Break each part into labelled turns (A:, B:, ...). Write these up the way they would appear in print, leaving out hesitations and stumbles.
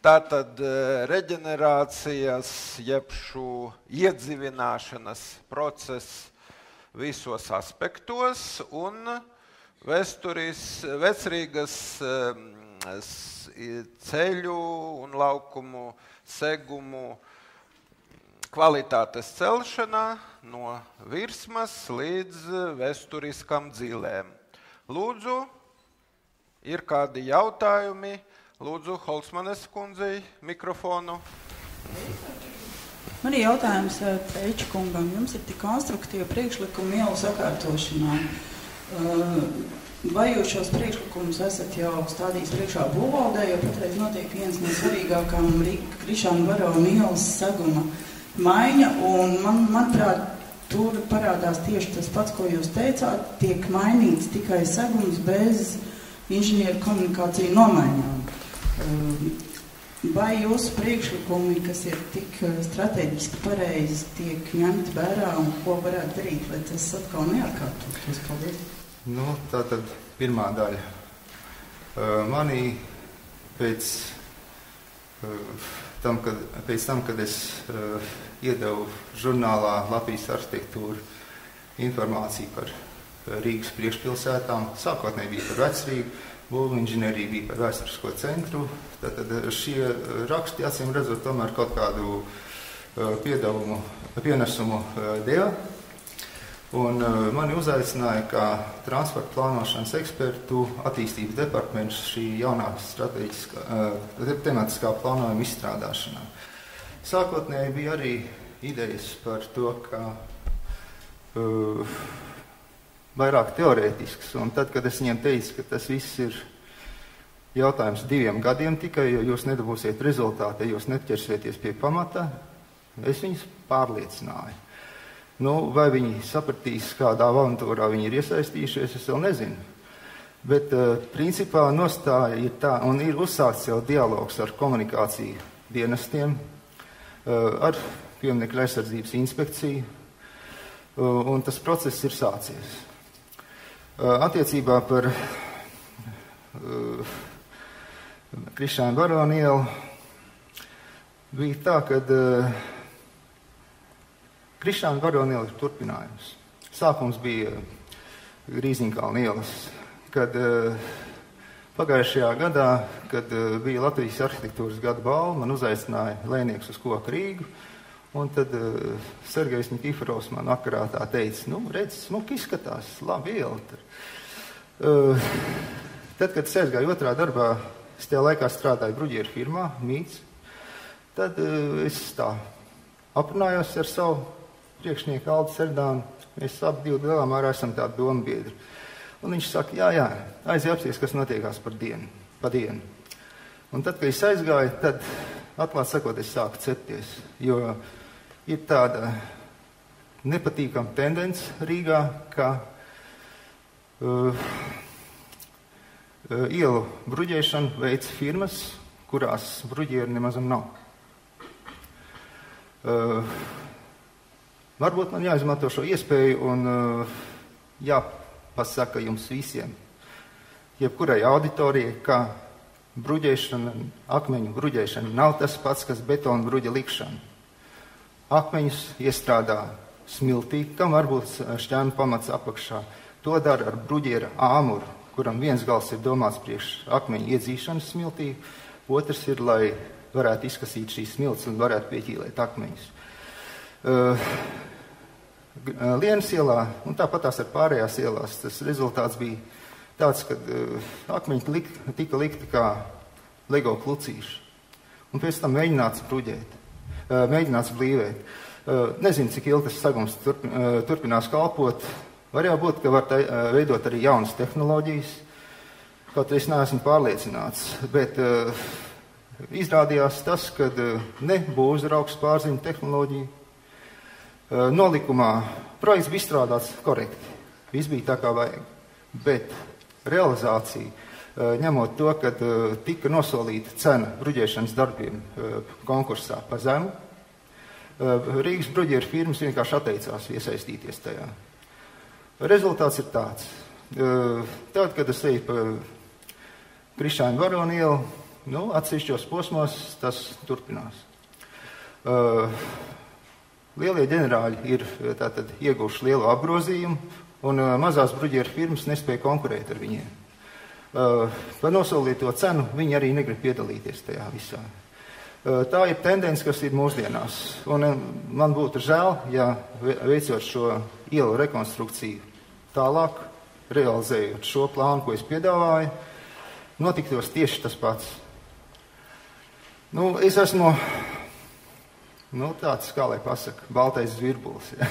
A: Tātad reģenerācijas, jeb šo iedzīvināšanas process visos aspektos un Vecrīgas ceļu un laukumu segumu kvalitātes celšanā no Virsmas līdz vēsturiskām dzīlēm. Lūdzu, ir kādi jautājumi? Lūdzu, Holcmanes kundzei mikrofonu.
B: Man ir jautājums Pēča kungam. Jums ir tik konstruktīva priekšlikuma ielu sakārtošanā. Vai jūs šos priekšlikumus esat jau stādījis priekšā būvvaldē, jo patreiz notiek viens no svarīgākām Krišāna Barona ielas seguma maiņa, un manuprāt, tur parādās tieši tas pats, ko jūs teicāt, tiek mainīts tikai segums bez inženieru komunikāciju nomaiņām. Vai jūsu priekšlikumi, kas ir tik strateģiski pareizi, tiek ņemti vērā un ko varētu darīt, lai tas atkal neatkārtotos? Paldies.
C: Tātad pirmā daļa. Manī pēc tam, kad es iedevu žurnālā Latvijas arhitektūra informāciju par Rīgas priekšpilsētām, sākotnēji bija par Vecrīgu, būvinženierija bija par vēsturisko centru. Tātad šie raksti, acīm redzot, tomēr kaut kādu pienesumu deva. Un mani uzaicināja kā transporta plānošanas ekspertu attīstības departaments šī jaunā tematiskā plānojuma izstrādāšanā. Sākotnēji bija arī idejas par to, ka vairāk teorētisks, un tad, kad es viņiem teicu, ka tas viss ir jautājums 2 gadiem tikai, jo jūs nedabūsiet rezultātu, ja jūs neķersieties pie pamata, es viņus pārliecināju. Vai viņi sapratīs, kādā avantūrā viņi ir iesaistījušies, es vēl nezinu. Bet principā nostāja ir tā, un ir uzsākts jau dialogs ar komunikāciju dienestiem, ar pieminekļa aizsardzības inspekciju, un tas process ir sācies. Attiecībā par Krišāna Barona ielu bija tā, ka Krišāna Barona iela ir turpinājums. Sākums bija Grīziņkalna ielas, kad pagājušajā gadā, kad bija Latvijas arhitektūras gada balva, man uzaicināja lēnieks uz Koku Rīgu. Un tad Sergejs Nikiforovs man vakarā tā teica, redz, smuki izskatās, labi iela. Tad, kad es aizgāju otrā darbā, es tajā laikā strādāju bruģieru firmā, Mīts, tad es tā aprunājos ar savu priekšnieku Aldu Serdānu. Mēs abi divi lielā mērā esam tādi dombiedri. Un viņš saka, jā, aiziet apsies, kas notiekās pa dienu. Un tad, kad es aizgāju, tad atklāt sakot, es sāku cepties, jo ir tāda nepatīkama tendence Rīgā, ka ielu bruģēšanu veic firmas, kurās bruģieri nemazam nav. Varbūt man jāizmanto šo iespēju un jāpasaka jums visiem, jebkurai auditorijai, ka bruģēšana, akmeņu bruģēšana nav tas pats, kas betona bruģa likšana. Akmeņus iestrādā smiltī, kam varbūt šķēnu pamats apakšā. To dara ar bruģiera āmuru, kuram viens gals ir domāts priekš akmeņu iedzīšanas smiltī, otrs ir, lai varētu izkasīt šīs smilts un varētu pieķīlēt akmeņus. Lienas ielā, un tāpat tās ar pārējās ielās, tas rezultāts bija tāds, ka akmeņi tika likti kā Lego klucīši. Un pēc tam mēģināts bruģēt, mēģināts blīvēt. Nezinu, cik ilgi tas segums turpinās kalpot. Var jau būt, ka var veidot arī jaunas tehnoloģijas, kaut es neesmu pārliecināts. Bet izrādījās tas, ka ne būvzraugs pārzina tehnoloģiju. Nolikumā projekts bija izstrādāts korekti. Viss bija tā, kā vajag. Bet realizācija, ņemot to, ka tika nosolīta cena bruģēšanas darbiem konkursā pa zemu, Rīgas bruģieru firmas vienkārši atteicās iesaistīties tajā. Rezultāts ir tāds. Tad, kad es eju pa Krišāna Barona ielu, Atsevišķos posmos tas turpinās. Lielie ģenerāļi ir tātad ieguvuši lielu apgrozījumu, un mazās bruģieru firmas nespēja konkurēt ar viņiem. Par nosolīto cenu viņi arī negrib piedalīties tajā visā. Tā ir tendence, kas ir mūsdienās, un man būtu žēl, ja veicot šo ielu rekonstrukciju tālāk, realizējot šo plānu, ko es piedāvāju, notiktos tieši tas pats. Es esmu, tāds, kā lai pasaka, baltais zvirbulis. Ja.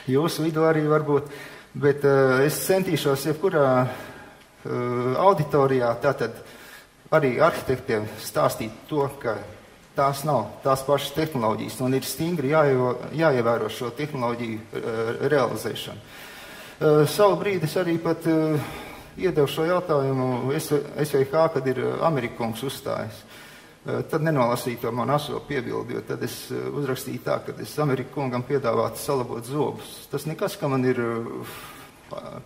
C: Jūsu vidū arī varbūt, bet es centīšos jebkurā auditorijā tātad arī arhitektiem stāstīt to, ka tās nav tās pašas tehnoloģijas, un ir stingri jāievēro šo tehnoloģiju realizēšanu. Savu brīdi es arī pat iedevu šo jautājumu SVK, kad ir Amerikungs uzstājis. Tad nenolasīju to man aso piebildi, jo tad es uzrakstīju tā, ka es Amerikungam piedāvātu salabot zobus. Tas nekas, ka man ir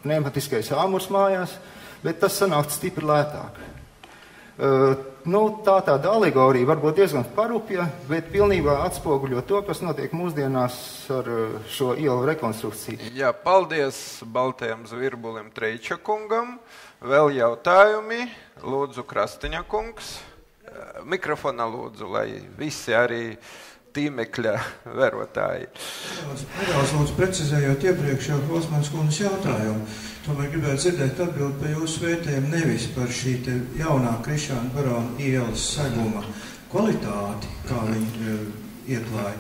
C: pneumatiskais āmurs mājās, bet tas sanāk stipri lētāk. Tāda alegorija varbūt diezgan parupja, bet pilnībā atspoguļo to, kas notiek mūsdienās ar šo ielu rekonstrukciju.
A: Jā, paldies baltajam zvirbulim Treiča kungam. Vēl jautājumi? Lūdzu, Krastiņa kungs. Mikrofonā lūdzu, lai visi arī tīmekļa vērotāji.
D: Nedaudz lūdzu precizējot iepriekš jau Holsmanas kundas jautājumu. Tomēr gribētu dzirdēt atbildi par jūsu vērtējumu nevis par šī te jaunā Krišāna Barona ielas seguma kvalitāti, kā viņi ieklāja,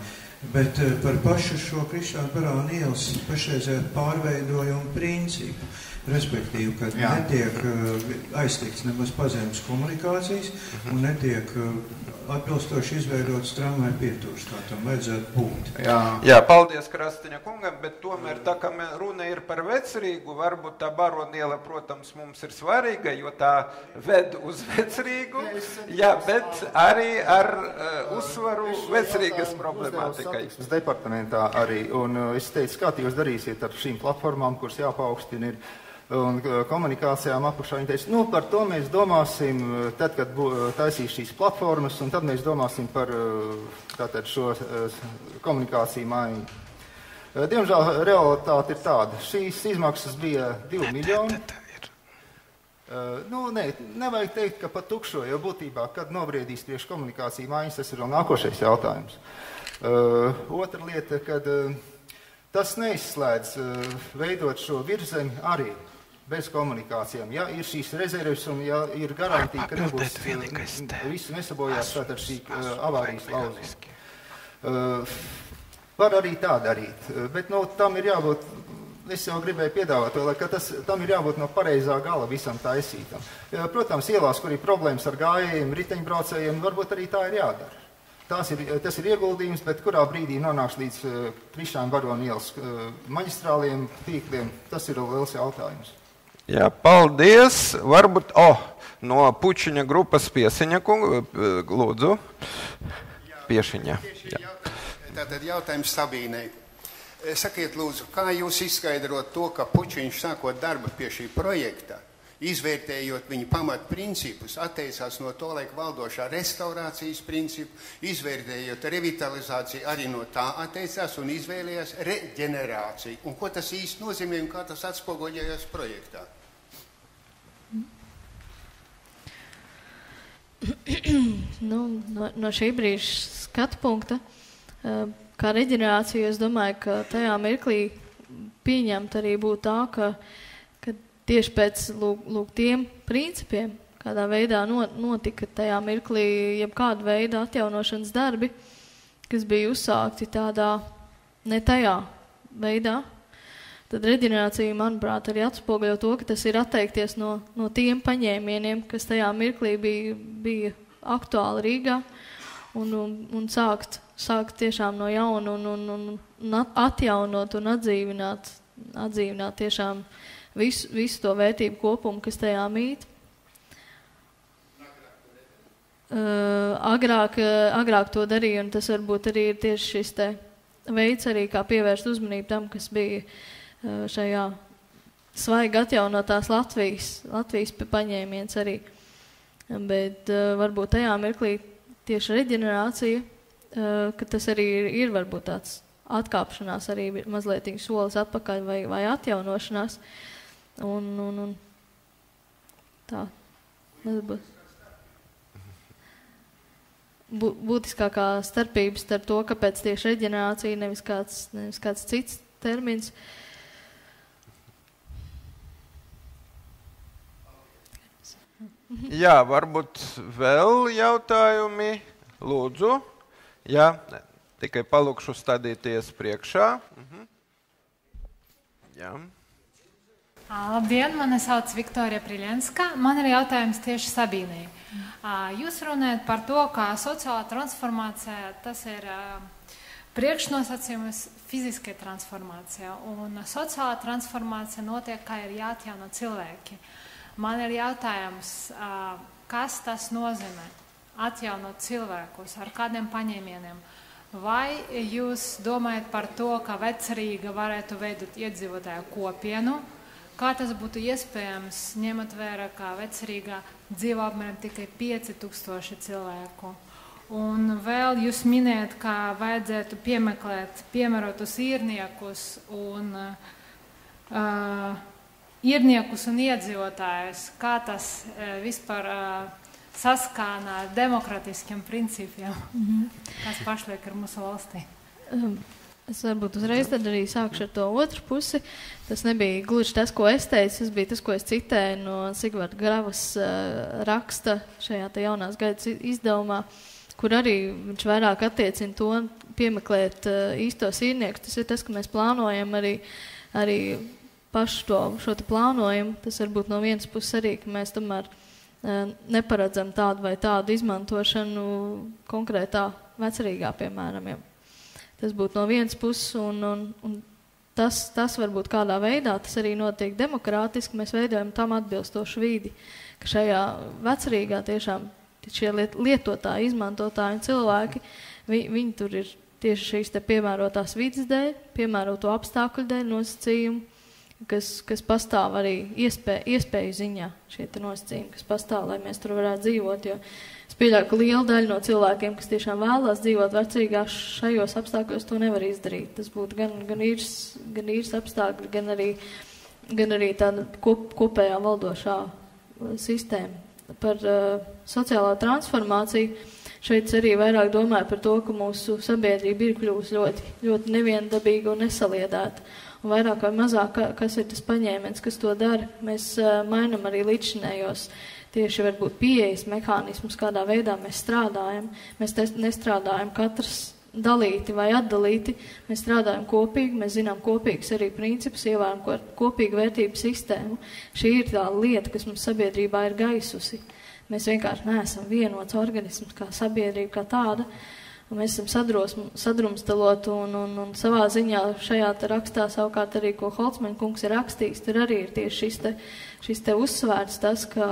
D: bet par pašu šo Krišāna Barona ielas pašreizējo pārveidojumu principu. Respektīvi, kad netiek aiztikts nemaz pazemes komunikācijas un netiek atbilstoši izveidotas tramvaju pietūrs, kā tam vajadzētu būt.
A: Jā, paldies Krastiņa kungam, bet tomēr tā kā runa ir par Vecrīgu, varbūt tā Baroniela, protams, mums ir svarīga, jo tā ved uz Vecrīgu, bet arī ar uzsvaru Vecrīgas problemātikai.
C: Departamentā arī, un es teicu, kā jūs darīsiet ar šīm platformām, kuras jāpaukstina ir. Un komunikācijām apušā viņi teica, par to mēs domāsim tad, kad taisīs šīs platformas, un tad mēs domāsim par tātad šo komunikāciju maiņu. Diemžēl realitāte ir tāda. Šīs izmaksas bija 2 miljoni. Nevajag teikt, ka pat tukšo, jo būtībā, kad nobriedīs priekš komunikāciju maiņas, tas ir vēl nākošais jautājums. Otra lieta, kad tas neizslēdz veidot šo virzemi arī bez komunikācijām. Ja ir šīs rezerves un ja ir garantija, ka nebūs visu nesabojās tātad šī avārijas lauzuma. Var arī tā darīt, bet tam ir jābūt, es jau gribēju piedāvāt to, ka tam ir jābūt no pareizā gala visam taisītam. Protams, ielās, kur ir problēmas ar gājējiem, riteņbraucējiem, varbūt arī tā ir jādara. Tas ir ieguldījums, bet kurā brīdī nonāks līdz Krišāna Barona ielas maģistrāliem, tīkliem, tas ir liels jautājums.
A: Jā, paldies. Varbūt, no Pučiņa grupas Piesiņa kungu, lūdzu. Piešiņa.
E: Tātad jautājums Sabīnei. Sakiet, lūdzu, kā jūs izskaidrot to, ka Pučiņš sākot darbu pie šī projekta, izvērtējot viņa pamatprincipus, atteicās no to laika valdošā restaurācijas principu, izvērtējot revitalizāciju, arī no tā atteicās un izvēlējās reģenerāciju. Un ko tas īsti nozīmē un kā tas atspoguļojās projektā?
F: No šī brīža skatu punkta, kā reģenerācija, es domāju, ka tajā mirklī pieņemt arī būtu tā, ka tieši pēc tiem principiem, kādā veidā notika tajā mirklī jebkāda veida atjaunošanas darbi, kas bija uzsākti tādā ne tajā veidā, tad reģenerācija, manuprāt, arī atspoguļo to, ka tas ir atteikties no tiem paņēmieniem, kas tajā mirklī bija aktuāli Rīgā, un sākt tiešām no jauna un atjaunot un atdzīvināt tiešām visu to vērtību kopumu, kas tajā mīt. Agrāk to darīja, un tas varbūt arī ir tieši šis te veids arī, kā pievērst uzmanību tam, kas bija šajā svaigi atjaunotās Latvijas paņēmiens arī. Bet varbūt tajā mirklī tieši reģenerācija, ka tas arī ir varbūt tāds atkāpšanās, arī mazliet solis atpakaļ vai atjaunošanās. Un tā, varbūt. Būtiskākā starpības starp to, kāpēc tieši reģenerācija, nevis kāds cits termins.
A: Jā, varbūt vēl jautājumi. Lūdzu. Jā, tikai palūkšu stādīties priekšā. Jā.
G: Labdien, mani sauc Viktorija Priļenska. Man ir jautājums tieši Sabīnei. Jūs runājat par to, ka sociālā transformācija tas ir priekšnosacījums fiziskai transformācijai. Un sociālā transformācija notiek, kā ir jāatjauno cilvēki. Man ir jautājums, kas tas nozīmē atjaunot cilvēkus, ar kādiem paņēmieniem? Vai jūs domājat par to, ka Vecrīga varētu veidot iedzīvotāju kopienu? Kā tas būtu iespējams, ņemot vērā, ka Vecrīgā dzīvo apmēram tikai 5000 cilvēku? Un vēl jūs minējat, ka vajadzētu piemeklēt piemērotus īrniekus un iedzīvotājus. Kā tas vispār saskana ar demokratiskiem principiem, kas pašlaik ir mūsu valstī?
F: Es varbūt uzreiz tad arī sākšu ar to otru pusi. Tas nebija gluži tas, ko es teicu, tas bija tas, ko es citēju no Sigvarda Gravas raksta šajā te jaunās gaidas izdevumā, kur arī viņš vairāk attiecina to piemeklēt īstos īrniekus. Tas ir tas, ka mēs plānojam arī pašu šo te plānojumu. Tas varbūt no vienas puses arī, ka mēs tomēr neparedzam tādu vai tādu izmantošanu konkrētā Vecrīgā, piemēram. Tas būtu no vienas puses, un tas varbūt kādā veidā, tas arī notiek demokrātiski, mēs veidojam tam atbilstošu vidi, ka šajā Vecrīgā tiešām šie lietotāji, izmantotāji un cilvēki, viņi tur ir tieši šīs te piemērotās vidas dēļ, piemēroto apstākļu dēļ nosacījumu, kas pastāv arī iespēju ziņā, šie te nosacījumi, kas pastāv, lai mēs tur varētu dzīvot, jo es pieļauju, ka liela daļa no cilvēkiem, kas tiešām vēlās dzīvot Vecrīgā, šajos apstākļos to nevar izdarīt. Tas būtu gan īres apstākļi, gan arī tāda kopējā valdošā sistēma. Par sociālā transformāciju šeit arī vairāk domāju par to, ka mūsu sabiedrība ir kļūst ļoti neviendabīga un nesaliedēta. Un vairāk vai mazāk, kas ir tas paņēmiens, kas to dara, mēs mainam arī līdzšinējos tieši varbūt pieejas mehānismus, kādā veidā mēs strādājam. Mēs nestrādājam katrs dalīti vai atdalīti, mēs strādājam kopīgi, mēs zinām kopīgus arī principus, ievēram kopīgu vērtību sistēmu. Šī ir tā lieta, kas mums sabiedrībā ir gaisusi. Mēs vienkārši neesam vienots organisms kā sabiedrība, kā tāda. Un mēs esam sadrumstaloti un savā ziņā šajā te rakstā savukārt arī, ko Holcmaņa kungs ir rakstījis, tur arī ir tieši šis te uzsvērts tas, ka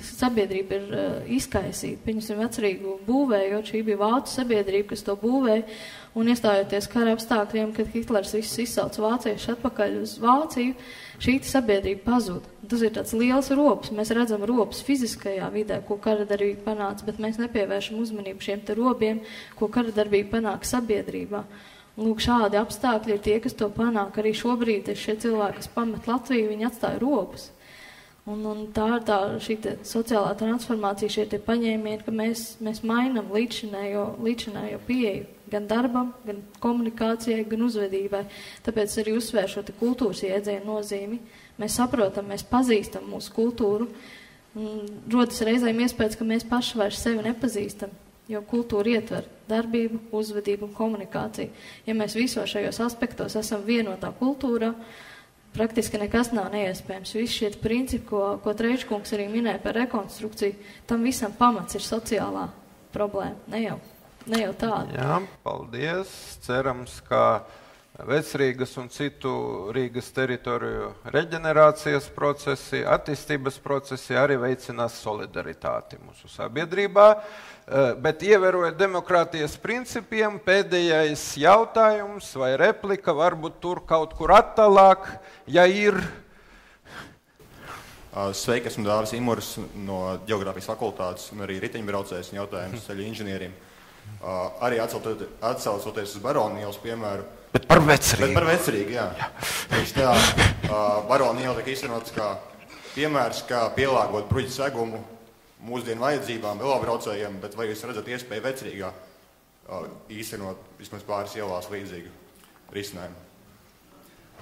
F: sabiedrība ir izkaisīta. Pieņemsim Vecrīgu būvējot, šī bija vācu sabiedrība, kas to būvēja, un iestājoties kara apstākļiem, kad Hitlers visus izsauc vāciešus atpakaļ uz Vāciju, šī sabiedrība pazuda. Tas ir tāds liels rops. Mēs redzam rops fiziskajā vidē, ko kara darbība panāca, bet mēs nepievēršam uzmanību šiem te robiem, ko kara darbība panāk sabiedrībā. Un lūk, šādi apstākļi ir tie, kas to panāk. Arī šobrīd šie cilvēki, kas pamet Latviju, viņi atstāja robus. Un tā ir šī sociālā transformācija, šie te paņēmieni, ka mēs mainam līdzinējo pieeju gan darbam, gan komunikācijai, gan uzvedībai. Tāpēc arī uzsvēr šo te kultūras iedzienu nozīmi. Mēs saprotam, mēs pazīstam mūsu kultūru. Rodas reizēm iespējas, ka mēs paši vairs sevi nepazīstam, jo kultūra ietver darbību, uzvedību un komunikāciju. Ja mēs visos šajos aspektos esam vienotā kultūrā, praktiski nekas nav neiespējams. Visi šie principi, ko Treičkungs arī minēja par rekonstrukciju, tam visam pamats ir sociālā problēma, ne jau tāda.
A: Jā, paldies. Cerams, ka Vecrīgas un citu Rīgas teritoriju reģenerācijas procesi, attīstības procesi arī veicinās solidaritāti mūsu sabiedrībā. Bet ievērojot demokrātijas principiem, pēdējais jautājums vai replika varbūt tur kaut kur attālāk, ja ir.
H: Sveiki, esmu Dāvis Imurs no Ģeogrāfijas fakultātes un arī riteņbraucējs un jautājums ceļu inženieriem. Arī atsaucoties uz Barona ielas piemēru.
A: Bet par Vecrīgu.
H: Bet par Vecrīgu, jā. Tieši tā, Barona iela tika izstrādāts kā piemērs, kā pielāgot bruģu segumu mūsdienu vajadzībām, velobraucējiem, bet vai jūs redzat iespēju Vecrīgā īstenot vismaz pāris ielās līdzīgu risinājumu?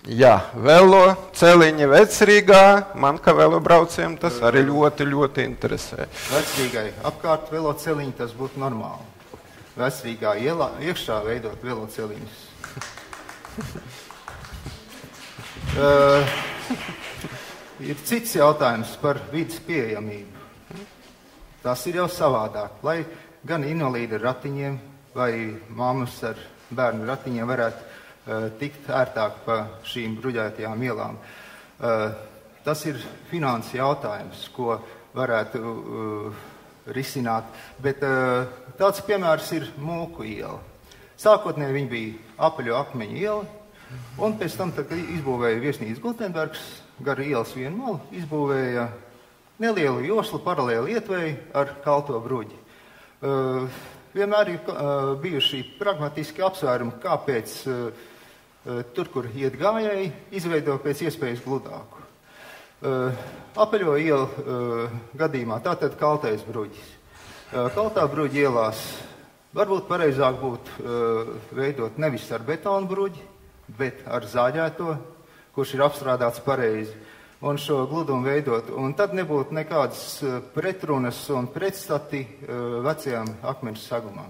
A: Jā, velo celiņi Vecrīgā, man kā velobraucējiem tas arī ļoti, ļoti interesē.
C: Vecrīgai apkārt velo celiņi tas būtu normāli. Vecrīgā ielā iekšā veidot velo celiņus. Ir cits jautājums par vidas pieejamību. Tas ir jau savādāk, lai gan invalīdi ar ratiņiem vai mammas ar bērnu ratiņiem varētu tikt ērtāk pa šīm bruģētajām ielām. Tas ir finanses jautājums, ko varētu risināt, bet tāds piemērs ir Mūku iela. Sākotnēji viņa bija apaļo akmeņu iela, un pēc tam, kad izbūvēja viesnīcu Gultenbergs, gar ielas vienu malu, izbūvēja nelielu joslu paralēli ietvēju ar kalto bruģi. Vienmēr ir bijuši pragmatiski apsvērumi, kāpēc tur, kur iet gājēji, izveido pēc iespējas gludāku. Apaļo ielu gadījumā tātad kaltais bruģis. Kaltā bruģi ielās varbūt pareizāk būtu veidot nevis ar betonu bruģi, bet ar zāģēto, kurš ir apstrādāts pareizi, un šo gludumu veidot. Un tad nebūtu nekādas pretrunas un pretstati vecajām akmeņu sagumām.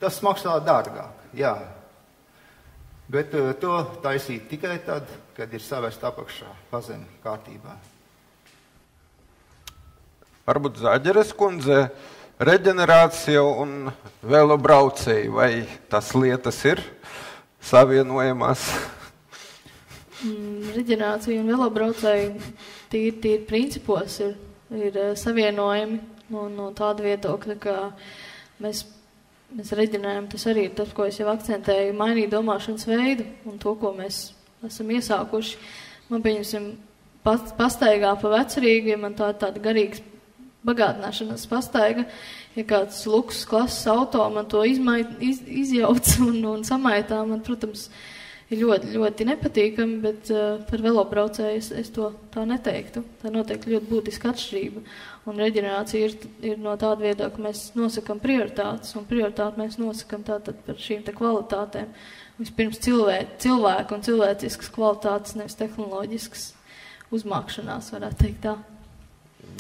C: Tas maksā dārgāk, jā. Bet to taisīt tikai tad, kad ir savest apakšā pazemi kārtībā.
A: Varbūt Zaģeres kundze, reģenerācija un velobraucēji, vai tas lietas ir savienojamās?
F: Reģenerācija un velobraucēji tīri principos ir savienojami no tāda viedokļa, ka mēs reģenerējam, tas arī ir tas, ko es jau akcentēju, mainīt domāšanas veidu un to, ko mēs esam iesākuši. Man, pieņemsim, pastaigā pa Vecrīgu, ja man tāda garīgas bagātināšanas pastaiga, ja kāds luksus klases auto man to izjauc un samaitā, man, protams, ir ļoti, ļoti nepatīkami, bet par velobraucēju es to tā neteiktu. Tā noteikti ļoti būtiska atšķirība. Un reģenerācija ir no tāda viedokļa, ka mēs nosakam prioritātes, un prioritāti mēs nosakam tātad par šīm te kvalitātēm. Vispirms cilvēku un cilvēciskas kvalitātes, nevis tehnoloģiskas uzmākšanās, varētu teikt tā.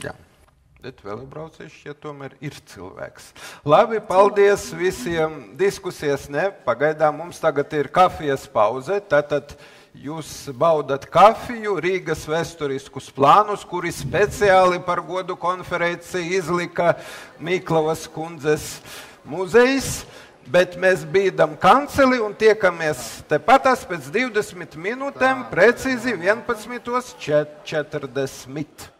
A: Jā. Bet velobraucējs šķiet tomēr ir cilvēks. Labi, paldies visiem. Diskusijas ne. Pagaidām mums tagad ir kafijas pauze. Tātad jūs baudat kafiju, Rīgas vēsturiskus plānus, kuri speciāli par godu konferenciju izlika Mīklavas kundzes muzejs. Bet mēs bīdam kanceli un tiekamies tepatās pēc 20 minūtēm, precīzi 11:40.